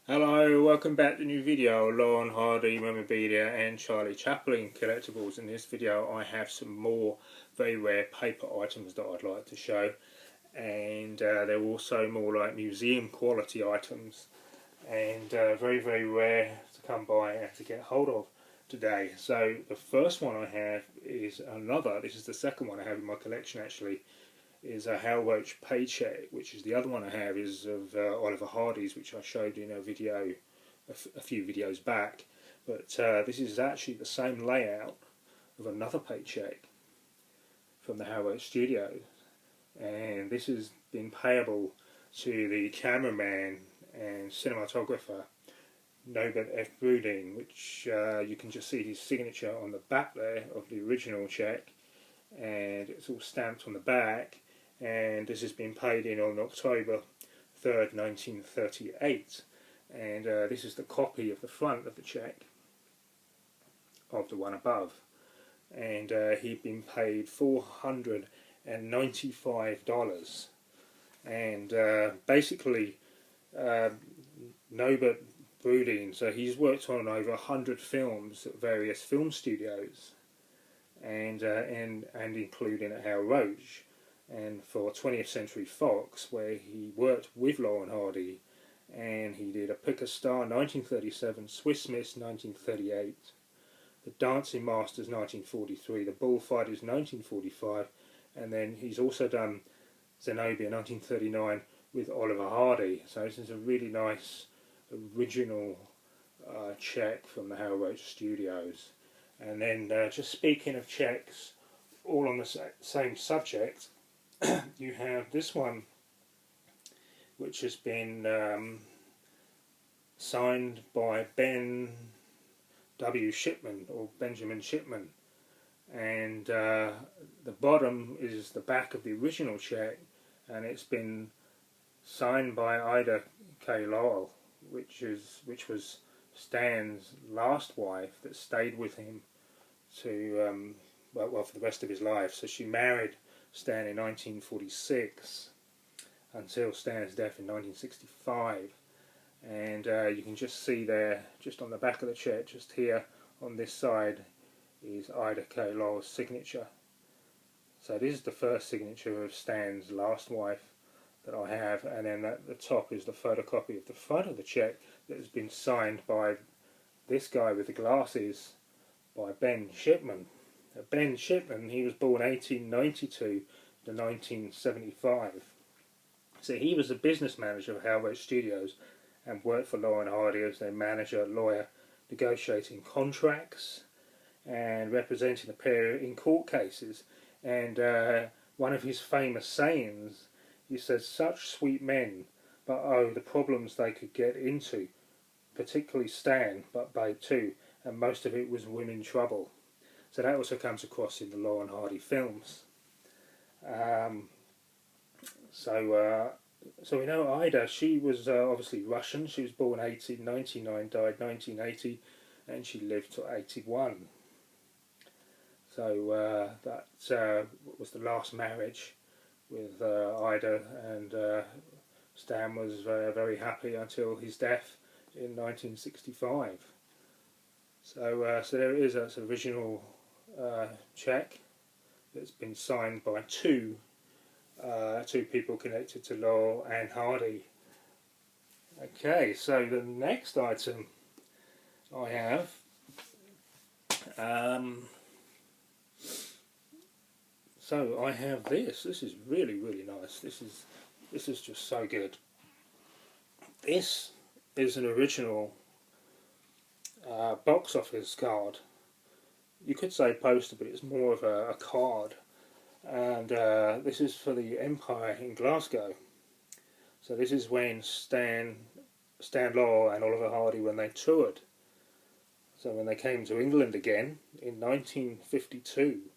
Hello, welcome back to a new video. Laurel and Hardy memorabilia and Charlie Chaplin collectibles. In this video I have some more very rare paper items that I'd like to show, and they're also more like museum quality items and very rare to come by and to get hold of today. So the first one I have is this is the second one I have in my collection actually, is a Hal Roach paycheck, which is the other one I have is of Oliver Hardy's, which I showed in a video a few videos back. But this is actually the same layout of another paycheck from the Hal Roach studio, and this has been payable to the cameraman and cinematographer Norbert F. Boudin, which you can just see his signature on the back there of the original check, and it's all stamped on the back. And this has been paid in on October 3rd, 1938, and this is the copy of the front of the cheque of the one above, and he'd been paid $495, and basically Norbert Boudin, so he's worked on over 100 films at various film studios, and including at Hal Roach, and for 20th Century Fox, where he worked with Laurel and Hardy, and he did A Pick a Star 1937, Swiss Miss 1938, The Dancing Masters 1943, The Bullfighters 1945, and then he's also done Zenobia 1939 with Oliver Hardy. So this is a really nice original check from the Hal Roach Studios. And then just speaking of checks, all on the same subject, you have this one, which has been signed by Ben W. Shipman, or Benjamin Shipman, and the bottom is the back of the original check, and it's been signed by Ida K. Laurel, which was Stan's last wife that stayed with him to well for the rest of his life. So she married Stan in 1946 until Stan's death in 1965, and you can just see there, just on the back of the check, just here on this side, is Ida K. Laurel's signature. So this is the first signature of Stan's last wife that I have, and then at the top is the photocopy of the front of the check that has been signed by this guy with the glasses, by Ben Shipman. Ben Shipman, he was born 1892 to 1975. So he was the business manager of Hal Roach Studios and worked for Laurel and Hardy as their manager, lawyer, negotiating contracts and representing the pair in court cases. And one of his famous sayings, he says, "Such sweet men, but oh, the problems they could get into, particularly Stan, but Babe too, and most of it was women trouble." So that also comes across in the Laurel and Hardy films. So we know Ida, she was obviously Russian. She was born 1899, died 1980, and she lived to 81. So that was the last marriage with Ida, and Stan was very happy until his death in 1965. So there it is. That's an original check that's been signed by two people connected to Laurel and Hardy. Okay, so the next item I have, so I have this. This is really nice. This is just so good. This is an original box office card. You could say poster, but it's more of a card. And this is for the Empire in Glasgow. So this is when Stan Laurel and Oliver Hardy, when they toured. So when they came to England again in 1952.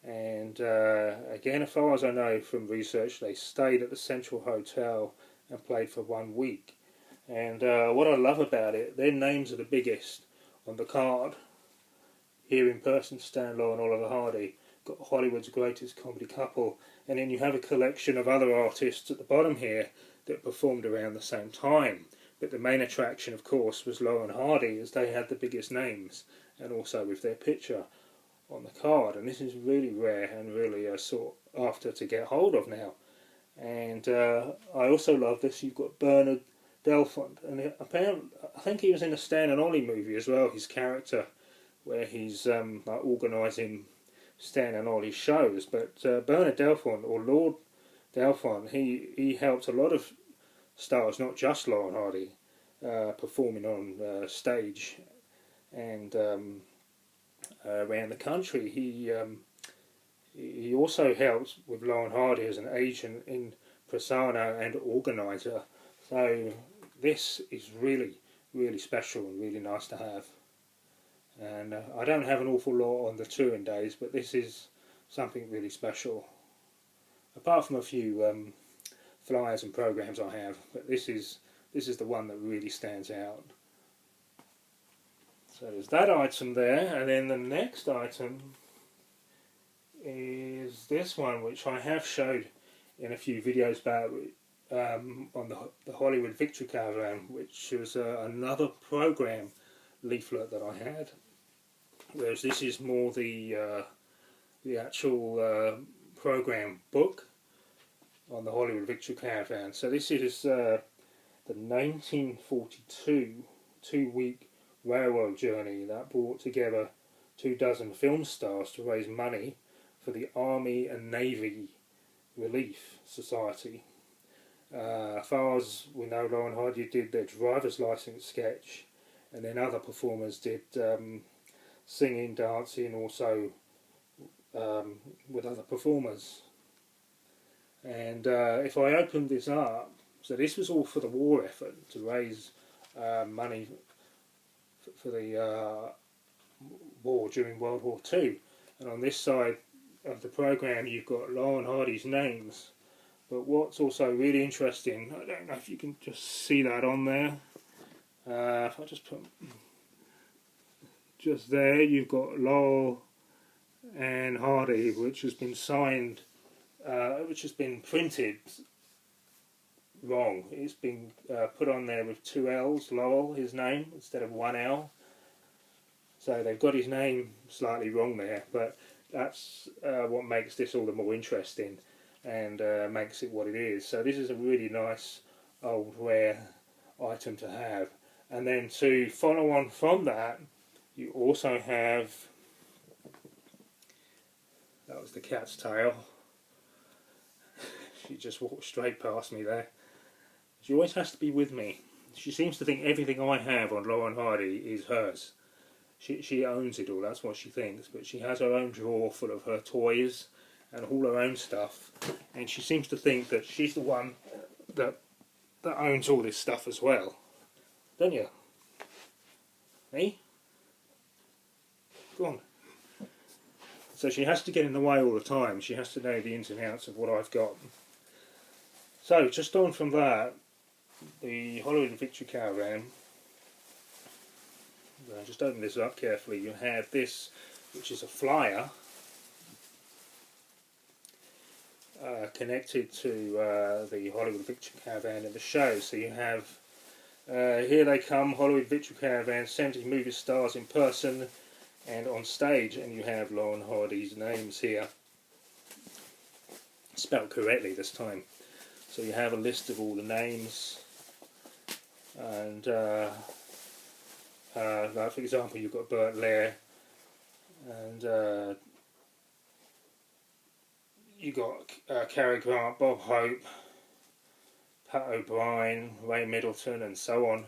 And again, as far as I know from research, they stayed at the Central Hotel and played for 1 week. And what I love about it, their names are the biggest on the card. Here in person, Stan Laurel and Oliver Hardy, got Hollywood's greatest comedy couple, and then you have a collection of other artists at the bottom here that performed around the same time. But the main attraction, of course, was Laurel and Hardy, as they had the biggest names, and also with their picture on the card. And this is really rare and really sought after to get hold of now. And I also love this. You've got Bernard Delfont, and apparently, I think he was in a Stan and Ollie movie as well. His character, where he's like organising Stan and Ollie's shows. But Bernard Delfont, or Lord Delfont, he helped a lot of stars, not just Laurel and Hardy, performing on stage and around the country. He also helped with Laurel and Hardy as an agent, impresario and organiser. So this is really, really special and really nice to have. And I don't have an awful lot on the touring days, but this is something really special. Apart from a few flyers and programs I have, but this is the one that really stands out. So there's that item there, and then the next item is this one, which I have showed in a few videos back on the Hollywood Victory Caravan, which was another program leaflet that I had. Whereas this is more the actual program book on the Hollywood Victory Caravan. So this is the 1942 two-week railroad journey that brought together 24 film stars to raise money for the Army and Navy Relief Society. As far as we know, Laurel and Hardy did their driver's license sketch, and then other performers did singing, dancing, also with other performers. And if I opened this up, so this was all for the war effort to raise money for the war during World War II. And on this side of the program, you've got Laurel and Hardy's names. But what's also really interesting, I don't know if you can just see that on there. If I just put just there, you've got Laurel and Hardy, which has been signed, which has been printed wrong. It's been put on there with 2 L's, Laurel, his name, instead of 1 L. So they've got his name slightly wrong there, but that's what makes this all the more interesting and makes it what it is. So this is a really nice old rare item to have. And then to follow on from that, you also have, that was the cat's tail. She just walked straight past me there. She always has to be with me. She seems to think everything I have on Laurel and Hardy is hers. She owns it all, that's what she thinks, but she has her own drawer full of her toys and all her own stuff, and she seems to think that she's the one that owns all this stuff as well. Don't you? Me? Go on. So she has to get in the way all the time. She has to know the ins and outs of what I've got. So, just on from that, the Hollywood Victory Caravan, just open this up carefully, you have this, which is a flyer connected to the Hollywood Victory Caravan and the show. So you have, here they come, Hollywood Victory Caravan, 70 movie stars in person and on stage, and you have Laurel and Hardy's names here, spelled correctly this time. So you have a list of all the names, and like for example, you've got Burt Lair, and you got Cary Grant, Bob Hope, Pat O'Brien, Ray Middleton, and so on.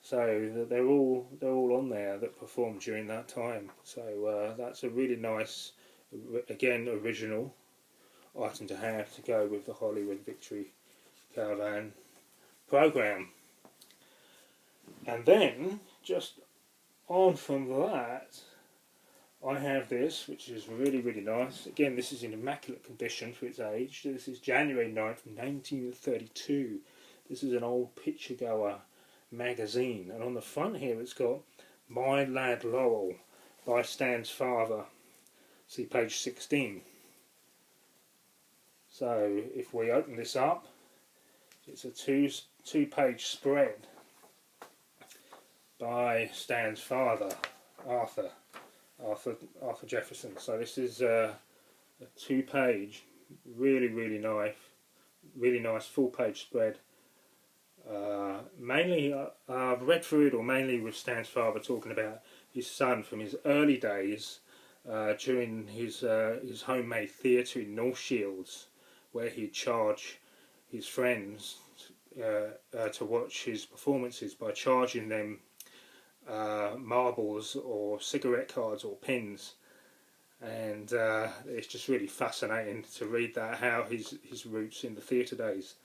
So they're all on there that performed during that time. So that's a really nice, again, original item to have to go with the Hollywood Victory Caravan program. And then just on from that, I have this, which is really, really nice. Again, this is in immaculate condition for its age. This is January 9th, 1932. This is an old picture goer magazine, and on the front here it's got My Lad Laurel by Stan's father. See page 16. So if we open this up, it's a two-page spread, by Stan's father, Arthur Jefferson. So this is a 2-page, really nice full-page spread. Mainly, I've read through it all mainly with Stan's father talking about his son from his early days during his homemade theatre in North Shields, where he'd charge his friends to watch his performances by charging them marbles or cigarette cards or pins. And it's just really fascinating to read that, how his roots in the theatre days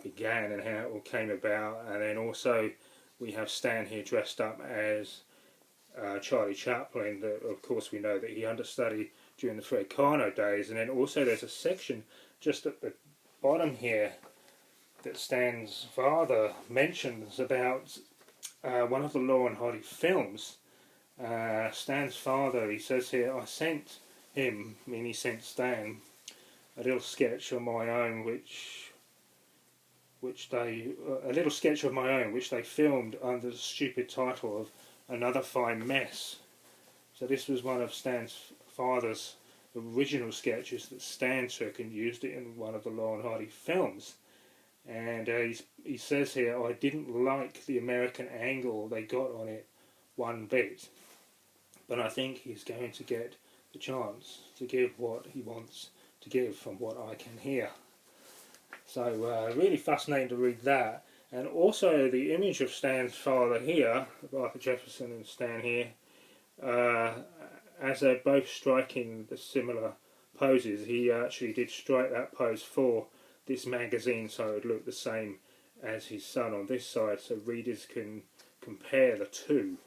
began and how it all came about. And then also we have Stan here dressed up as Charlie Chaplin, that of course we know that he understudied during the Fred Karno days. And then also there's a section just at the bottom here that Stan's father mentions about one of the Laurel and Hardy films. Stan's father, he says here, I sent him, I mean he sent Stan, a little sketch of my own which they filmed under the stupid title of Another Fine Mess. So this was one of Stan's father's original sketches that Stan took and used it in one of the Laurel and Hardy films. And he says here, I didn't like the American angle they got on it one bit, but I think he's going to get the chance to give what he wants to give from what I can hear. So really fascinating to read that. And also the image of Stan's father here, Arthur Jefferson and Stan here, as they're both striking the similar poses, he actually did strike that pose for this magazine so it would look the same as his son on this side, so readers can compare the two,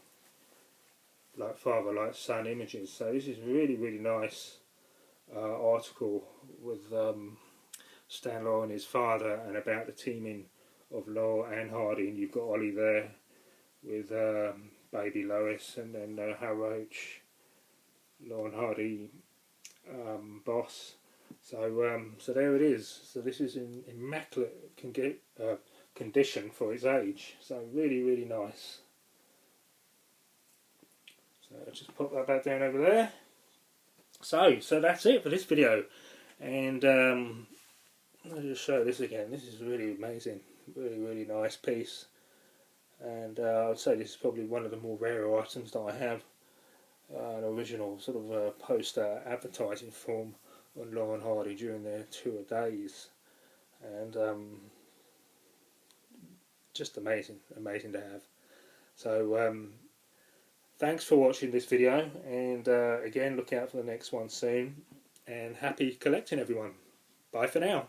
like father like son images. So this is really nice article with Stan Laurel and his father, and about the teaming of Laurel and Hardy. And you've got Ollie there with baby Lois, and then Hal Roach, Laurel and Hardy boss. So there it is. So this is in immaculate condition for its age. So really nice. So I'll just pop that back down over there. So that's it for this video. And I'll just show this again. This is really amazing. Really nice piece. And I'd say this is probably one of the more rarer items that I have. An original sort of poster advertising form on Laurel and Hardy during their tour days, and just amazing to have. So thanks for watching this video, and again look out for the next one soon, and happy collecting everyone. Bye for now.